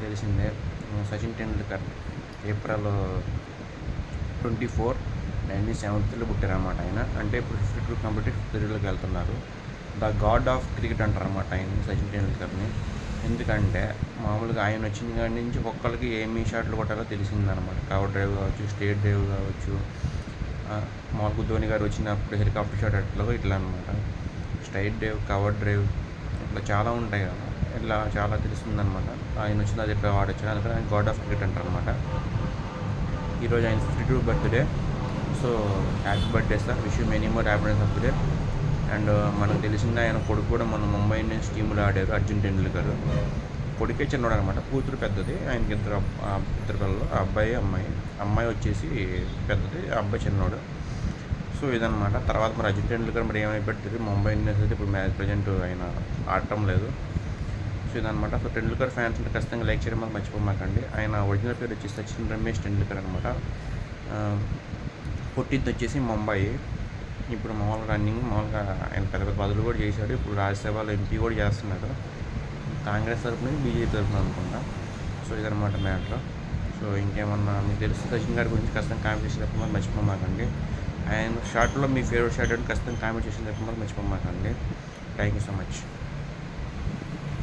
తెలిసిందే. సచిన్ టెండూల్కర్ ఏప్రిల్ 24, 1970లో పుట్టారన్నమాట ఆయన. అంటే ఇప్పుడు 52 కంప్లీట్ 53లోకి వెళ్తున్నారు. ద గాడ్ ఆఫ్ క్రికెట్ అంటారన్నమాట ఆయన సచిన్ టెండూల్కర్ని. ఎందుకంటే మామూలుగా ఆయన వచ్చిన కాడి నుంచి ఒక్కళ్ళకి ఏమి షాట్లు కొట్టాలో తెలిసిందనమాట. కవర్ డ్రైవ్ కావచ్చు, స్ట్రేట్ డ్రైవ్ కావచ్చు, మామూలుగా ధోని గారు వచ్చినప్పుడు హెలికాప్టర్ షాట్ ఇట్లా అనమాట. స్ట్రైట్ డ్రైవ్, కవర్ డ్రైవ్ ఇట్లా చాలా ఉంటాయి కదా, ఇట్లా చాలా తెలుస్తుందనమాట. ఆయన వచ్చిన అది ఎట్లా ఆడొచ్చు, అందుకని ఆయన గాడ్ ఆఫ్ క్రికెట్ అంటారనమాట. ఈరోజు ఆయన 52 birthday. So happy birthday sir, wish you many more happiness of day. And మనకు తెలిసిందే ఆయన కొడుకు కూడా మన ముంబై ఇండియన్స్ టీంలో ఆడారు, అర్జున్ టెండూల్కర్. కొడుకే చిన్నోడు అనమాట, కూతురు పెద్దది. ఆయనకి ఇద్దరు పిల్లలు, అబ్బాయి అమ్మాయి వచ్చేసి పెద్దది, అబ్బాయి చిన్నోడు. సో ఇదనమాట. తర్వాత మరి అర్జున్ టెండూల్కర్ మరి ఏమైపోతుంది, ముంబై ఇండియన్స్ అయితే ఇప్పుడు ప్రజెంట్ ఆయన ఆడటం లేదు. సో ఇదనమాట. సో టెండూల్కర్ ఫ్యాన్స్ అంటే ఖచ్చితంగా లైక్ చేయడం మాకు మర్చిపోమాకండి. ఆయన ఒరిజినల్ పేరు వచ్చేసి సచిన్ రమేష్ టెండూల్కర్ అనమాట. పుట్టింది వచ్చేసి ముంబై. ఇప్పుడు మామూలుగా ఆయన పెద్ద పెద్ద పదవులు కూడా చేశాడు. ఇప్పుడు రాజ్యసభలో ఎంపీ కూడా చేస్తున్నాడు, కాంగ్రెస్ తరఫున, బీజేపీ తరఫున అనుకుంటా. సో ఇదనమాట మ్యాటర్. సో ఇంకేమన్నా మీకు తెలుసు సచిన్ గారి గురించి ఖచ్చితంగా కామెంట్ చేసి చెప్పమని మర్చిపోమాకండి. ఆయన షార్ట్లో మీ ఫేవరెట్ షార్ట్ అంటే ఖచ్చితంగా కామెంట్ చేసి చెప్పమని మర్చిపోమాకండి. Thank you so much.